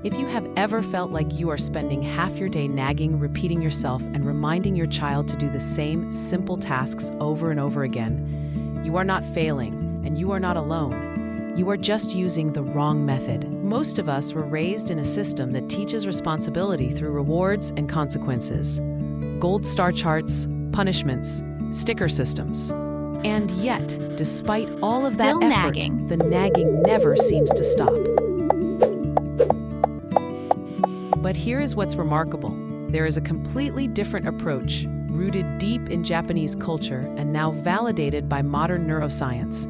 If you have ever felt like you are spending half your day nagging, repeating yourself, and reminding your child to do the same simple tasks over and over again, you are not failing, and you are not alone. You are just using the wrong method. Most of us were raised in a system that teaches responsibility through rewards and consequences. Gold star charts, punishments, sticker systems. And yet, despite all of that effort, the nagging never seems to stop. But here is what's remarkable. There is a completely different approach, rooted deep in Japanese culture and now validated by modern neuroscience.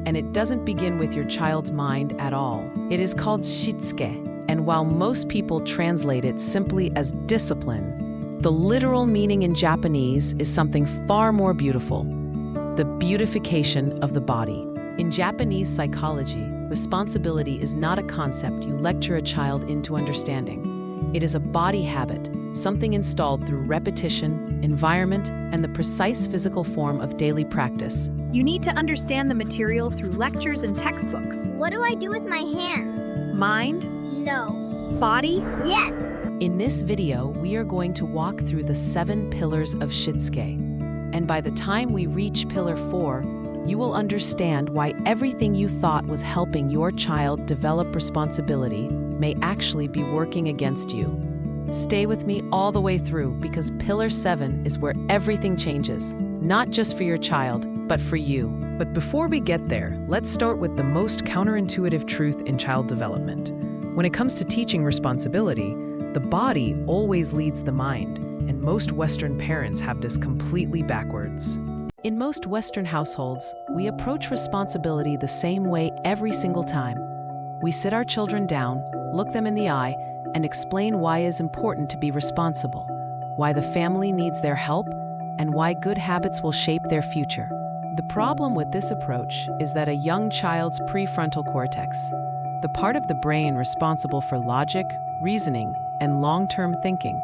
And it doesn't begin with your child's mind at all. It is called Shitsuke, and while most people translate it simply as discipline, the literal meaning in Japanese is something far more beautiful: the beautification of the body. In Japanese psychology, responsibility is not a concept you lecture a child into understanding. It is a body habit, something installed through repetition, environment, and the precise physical form of daily practice. You need to understand the material through lectures and textbooks. What do I do with my hands? Mind? No. Body? Yes. In this video, we are going to walk through the 7 pillars of Shitsuke. And by the time we reach pillar 4, you will understand why everything you thought was helping your child develop responsibility may actually be working against you. Stay with me all the way through, because pillar 7 is where everything changes, not just for your child, but for you. But before we get there, let's start with the most counterintuitive truth in child development. When it comes to teaching responsibility, the body always leads the mind, and most Western parents have this completely backwards. In most Western households, we approach responsibility the same way every single time. We sit our children down, look them in the eye, and explain why it is important to be responsible, why the family needs their help, and why good habits will shape their future. The problem with this approach is that a young child's prefrontal cortex, the part of the brain responsible for logic, reasoning, and long-term thinking,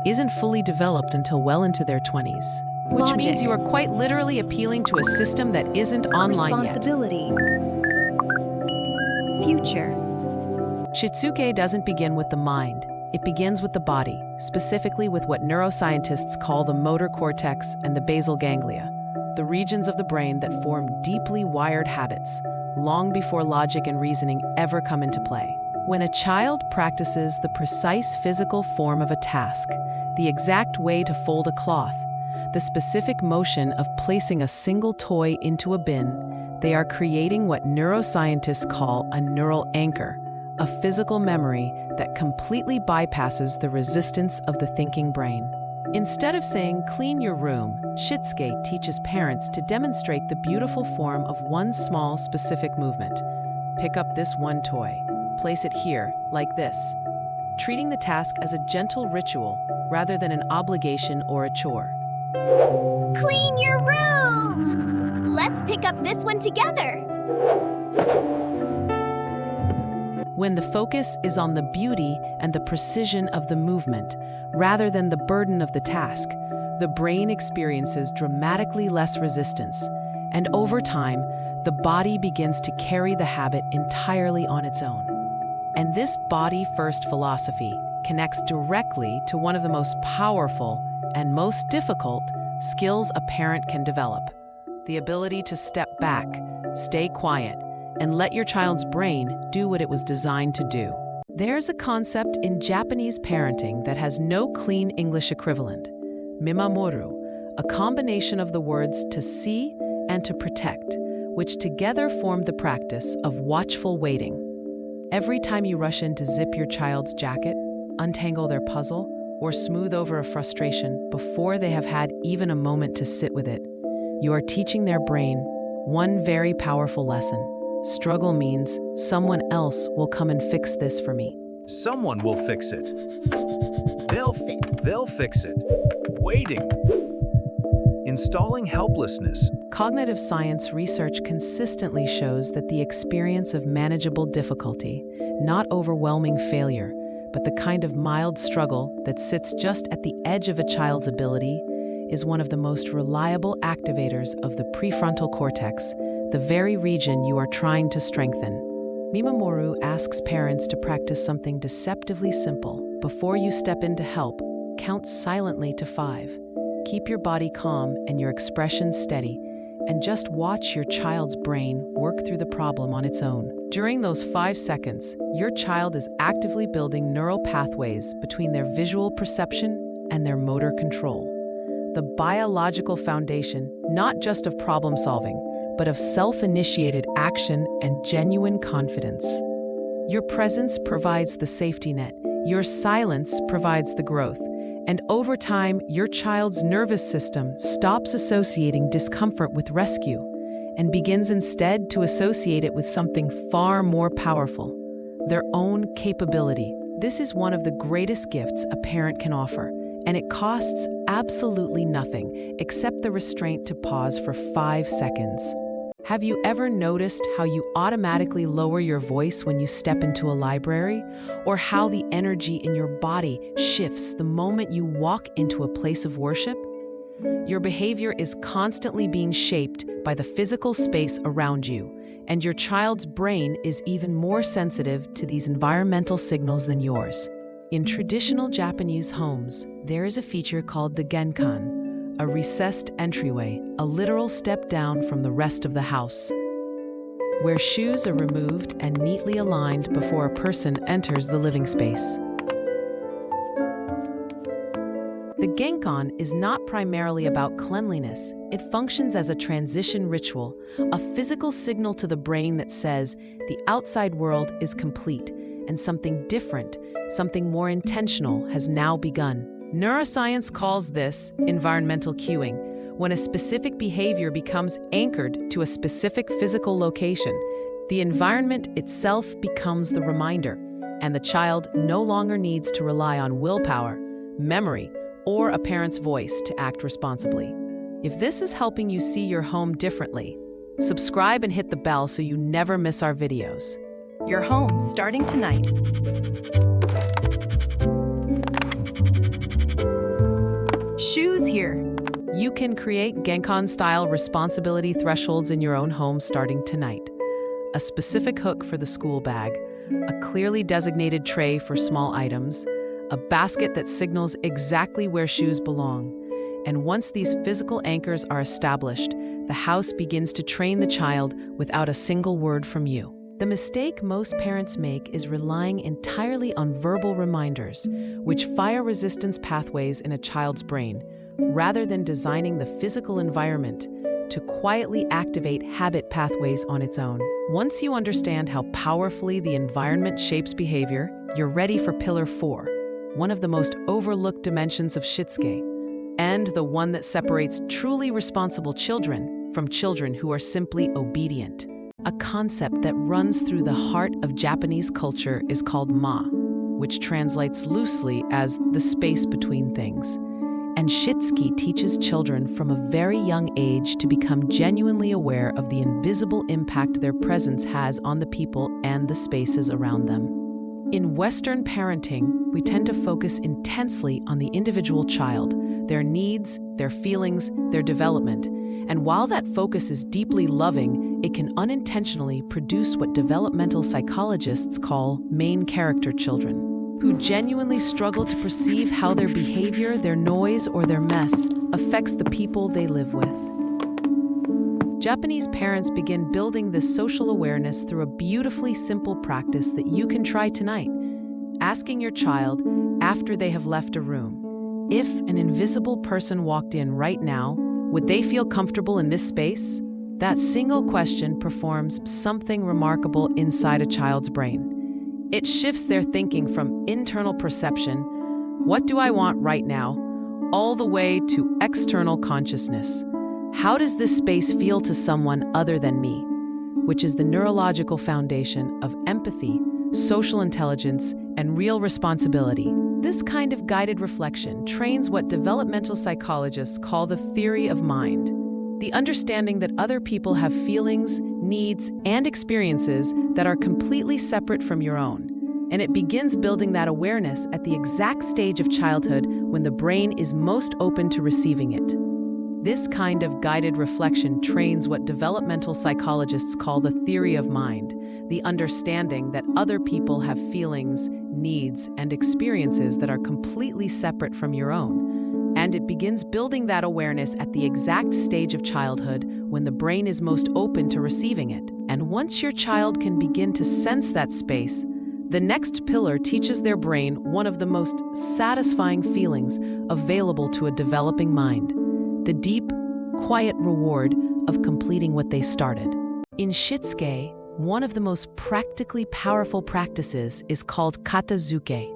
isn't fully developed until well into their 20s. Which means you are quite literally appealing to a system that isn't online yet. Responsibility. Future. Shitsuke doesn't begin with the mind. It begins with the body, specifically with what neuroscientists call the motor cortex and the basal ganglia, the regions of the brain that form deeply wired habits, long before logic and reasoning ever come into play. When a child practices the precise physical form of a task, the exact way to fold a cloth, the specific motion of placing a single toy into a bin, they are creating what neuroscientists call a neural anchor, a physical memory that completely bypasses the resistance of the thinking brain. Instead of saying, "clean your room," Shitsuke teaches parents to demonstrate the beautiful form of one small specific movement. Pick up this one toy. Place it here, like this. Treating the task as a gentle ritual rather than an obligation or a chore. Clean your room! Let's pick up this one together. When the focus is on the beauty and the precision of the movement, rather than the burden of the task, the brain experiences dramatically less resistance, and over time, the body begins to carry the habit entirely on its own. And this body-first philosophy connects directly to one of the most powerful and most difficult skills a parent can develop: the ability to step back, stay quiet, and let your child's brain do what it was designed to do. There's a concept in Japanese parenting that has no clean English equivalent: mimamoru, a combination of the words to see and to protect, which together form the practice of watchful waiting. Every time you rush in to zip your child's jacket, untangle their puzzle, or smooth over a frustration before they have had even a moment to sit with it, you are teaching their brain one very powerful lesson. Struggle means someone else will come and fix this for me. Someone will fix it. They'll fix it. Waiting. Installing helplessness. Cognitive science research consistently shows that the experience of manageable difficulty, not overwhelming failure, but the kind of mild struggle that sits just at the edge of a child's ability, is one of the most reliable activators of the prefrontal cortex, the very region you are trying to strengthen. Mimamoru asks parents to practice something deceptively simple. Before you step in to help, count silently to 5. Keep your body calm and your expression steady, and just watch your child's brain work through the problem on its own. During those 5 seconds, your child is actively building neural pathways between their visual perception and their motor control. The biological foundation, not just of problem solving, but of self-initiated action and genuine confidence. Your presence provides the safety net, your silence provides the growth, and over time, your child's nervous system stops associating discomfort with rescue and begins instead to associate it with something far more powerful, their own capability. This is one of the greatest gifts a parent can offer, and it costs absolutely nothing except the restraint to pause for 5 seconds. Have you ever noticed how you automatically lower your voice when you step into a library? Or how the energy in your body shifts the moment you walk into a place of worship? Your behavior is constantly being shaped by the physical space around you, and your child's brain is even more sensitive to these environmental signals than yours. In traditional Japanese homes, there is a feature called the genkan, a recessed entryway, a literal step down from the rest of the house, where shoes are removed and neatly aligned before a person enters the living space. The genkan is not primarily about cleanliness. It functions as a transition ritual, a physical signal to the brain that says the outside world is complete and something different, something more intentional has now begun. Neuroscience calls this environmental cueing, when a specific behavior becomes anchored to a specific physical location. The environment itself becomes the reminder, and the child no longer needs to rely on willpower, memory, or a parent's voice to act responsibly. If this is helping you see your home differently, subscribe and hit the bell so you never miss our videos. Your home starting tonight. Shoes here. You can create Genkan-style responsibility thresholds in your own home starting tonight. A specific hook for the school bag, a clearly designated tray for small items, a basket that signals exactly where shoes belong. And once these physical anchors are established, the house begins to train the child without a single word from you. The mistake most parents make is relying entirely on verbal reminders, which fire resistance pathways in a child's brain, rather than designing the physical environment to quietly activate habit pathways on its own. Once you understand how powerfully the environment shapes behavior, you're ready for Pillar 4, one of the most overlooked dimensions of Shitsuke, and the one that separates truly responsible children from children who are simply obedient. A concept that runs through the heart of Japanese culture is called ma, which translates loosely as the space between things. And Shitsuke teaches children from a very young age to become genuinely aware of the invisible impact their presence has on the people and the spaces around them. In Western parenting, we tend to focus intensely on the individual child, their needs, their feelings, their development. And while that focus is deeply loving, it can unintentionally produce what developmental psychologists call main character children, who genuinely struggle to perceive how their behavior, their noise, or their mess affects the people they live with. Japanese parents begin building this social awareness through a beautifully simple practice that you can try tonight, asking your child, after they have left a room, if an invisible person walked in right now, would they feel comfortable in this space? That single question performs something remarkable inside a child's brain. It shifts their thinking from internal perception, what do I want right now, all the way to external consciousness. How does this space feel to someone other than me? Which is the neurological foundation of empathy, social intelligence, and real responsibility. This kind of guided reflection trains what developmental psychologists call the theory of mind, the understanding that other people have feelings, needs, and experiences that are completely separate from your own. And it begins building that awareness at the exact stage of childhood when the brain is most open to receiving it. This kind of guided reflection trains what developmental psychologists call the theory of mind, the understanding that other people have feelings, needs, and experiences that are completely separate from your own. And it begins building that awareness at the exact stage of childhood when the brain is most open to receiving it. And once your child can begin to sense that space, the next pillar teaches their brain one of the most satisfying feelings available to a developing mind: the deep, quiet reward of completing what they started. In Shitsuke, one of the most practically powerful practices is called katazuke,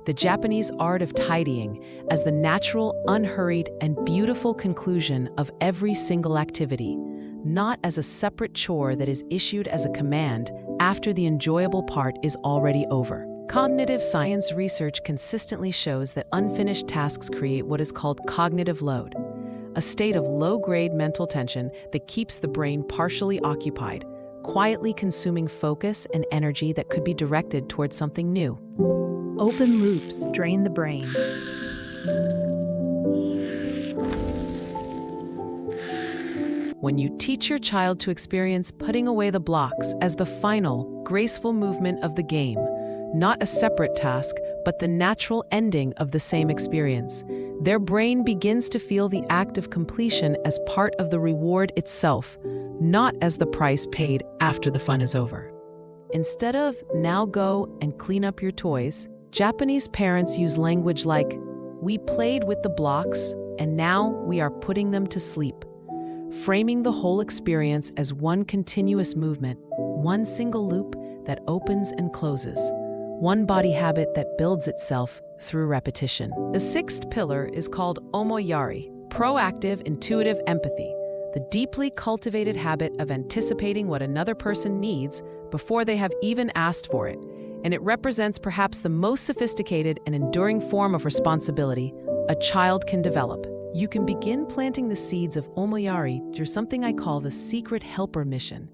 the Japanese art of tidying, as the natural, unhurried, and beautiful conclusion of every single activity, not as a separate chore that is issued as a command after the enjoyable part is already over. Cognitive science research consistently shows that unfinished tasks create what is called cognitive load, a state of low-grade mental tension that keeps the brain partially occupied, quietly consuming focus and energy that could be directed towards something new. Open loops drain the brain. When you teach your child to experience putting away the blocks as the final, graceful movement of the game, not a separate task, but the natural ending of the same experience, their brain begins to feel the act of completion as part of the reward itself, not as the price paid after the fun is over. Instead of "now go and clean up your toys," Japanese parents use language like, "We played with the blocks, and now we are putting them to sleep," framing the whole experience as one continuous movement, one single loop that opens and closes, one body habit that builds itself through repetition. The sixth pillar is called omoyari, proactive intuitive empathy, the deeply cultivated habit of anticipating what another person needs before they have even asked for it, and it represents perhaps the most sophisticated and enduring form of responsibility a child can develop. You can begin planting the seeds of omoyari through something I call the secret helper mission,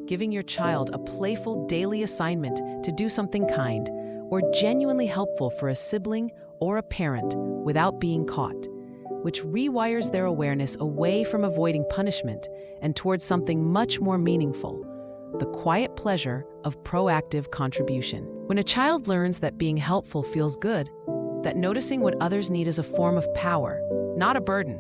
giving your child a playful daily assignment to do something kind or genuinely helpful for a sibling or a parent without being caught, which rewires their awareness away from avoiding punishment and towards something much more meaningful: the quiet pleasure of proactive contribution. When a child learns that being helpful feels good, that noticing what others need is a form of power, not a burden,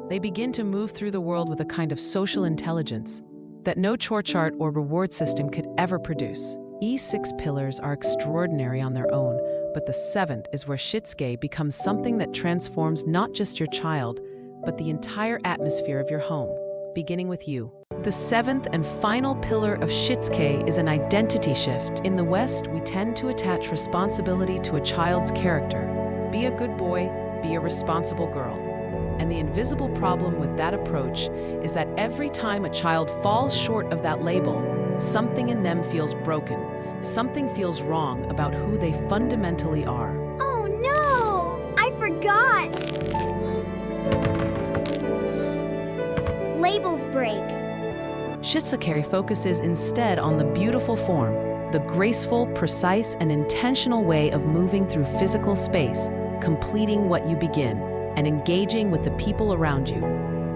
they begin to move through the world with a kind of social intelligence that no chore chart or reward system could ever produce. These 6 pillars are extraordinary on their own, but the 7th is where Shitsuke becomes something that transforms not just your child, but the entire atmosphere of your home, beginning with you. The 7th and final pillar of Shitsuke is an identity shift. In the West, we tend to attach responsibility to a child's character. Be a good boy, be a responsible girl. And the invisible problem with that approach is that every time a child falls short of that label, something in them feels broken. Something feels wrong about who they fundamentally are. Oh no! I forgot! Labels break. Shitsuke focuses instead on the beautiful form, the graceful, precise, and intentional way of moving through physical space, completing what you begin, and engaging with the people around you.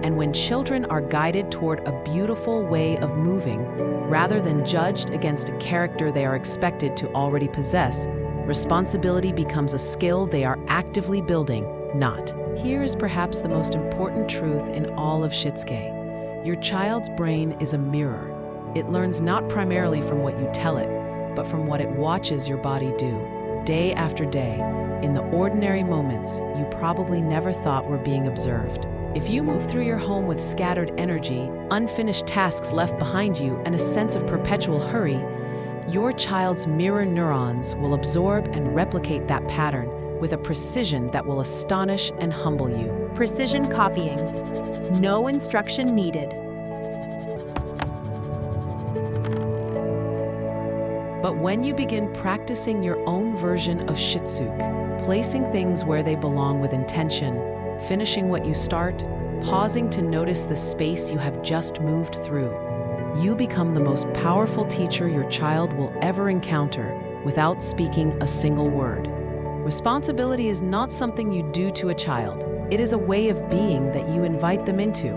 And when children are guided toward a beautiful way of moving, rather than judged against a character they are expected to already possess, responsibility becomes a skill they are actively building, not. Here is perhaps the most important truth in all of Shitsuke. Your child's brain is a mirror. It learns not primarily from what you tell it, but from what it watches your body do, day after day, in the ordinary moments you probably never thought were being observed. If you move through your home with scattered energy, unfinished tasks left behind you, and a sense of perpetual hurry, your child's mirror neurons will absorb and replicate that pattern with a precision that will astonish and humble you. Precision copying. No instruction needed. But when you begin practicing your own version of Shitsuke, placing things where they belong with intention, finishing what you start, pausing to notice the space you have just moved through, you become the most powerful teacher your child will ever encounter without speaking a single word. Responsibility is not something you do to a child. It is a way of being that you invite them into.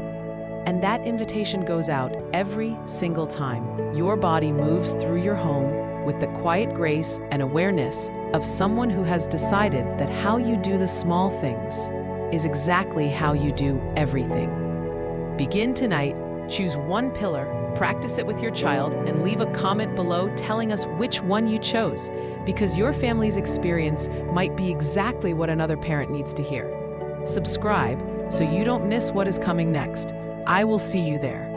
And that invitation goes out every single time your body moves through your home with the quiet grace and awareness of someone who has decided that how you do the small things is exactly how you do everything. Begin tonight, choose one pillar, practice it with your child, and leave a comment below telling us which one you chose, because your family's experience might be exactly what another parent needs to hear. Subscribe so you don't miss what is coming next. I will see you there.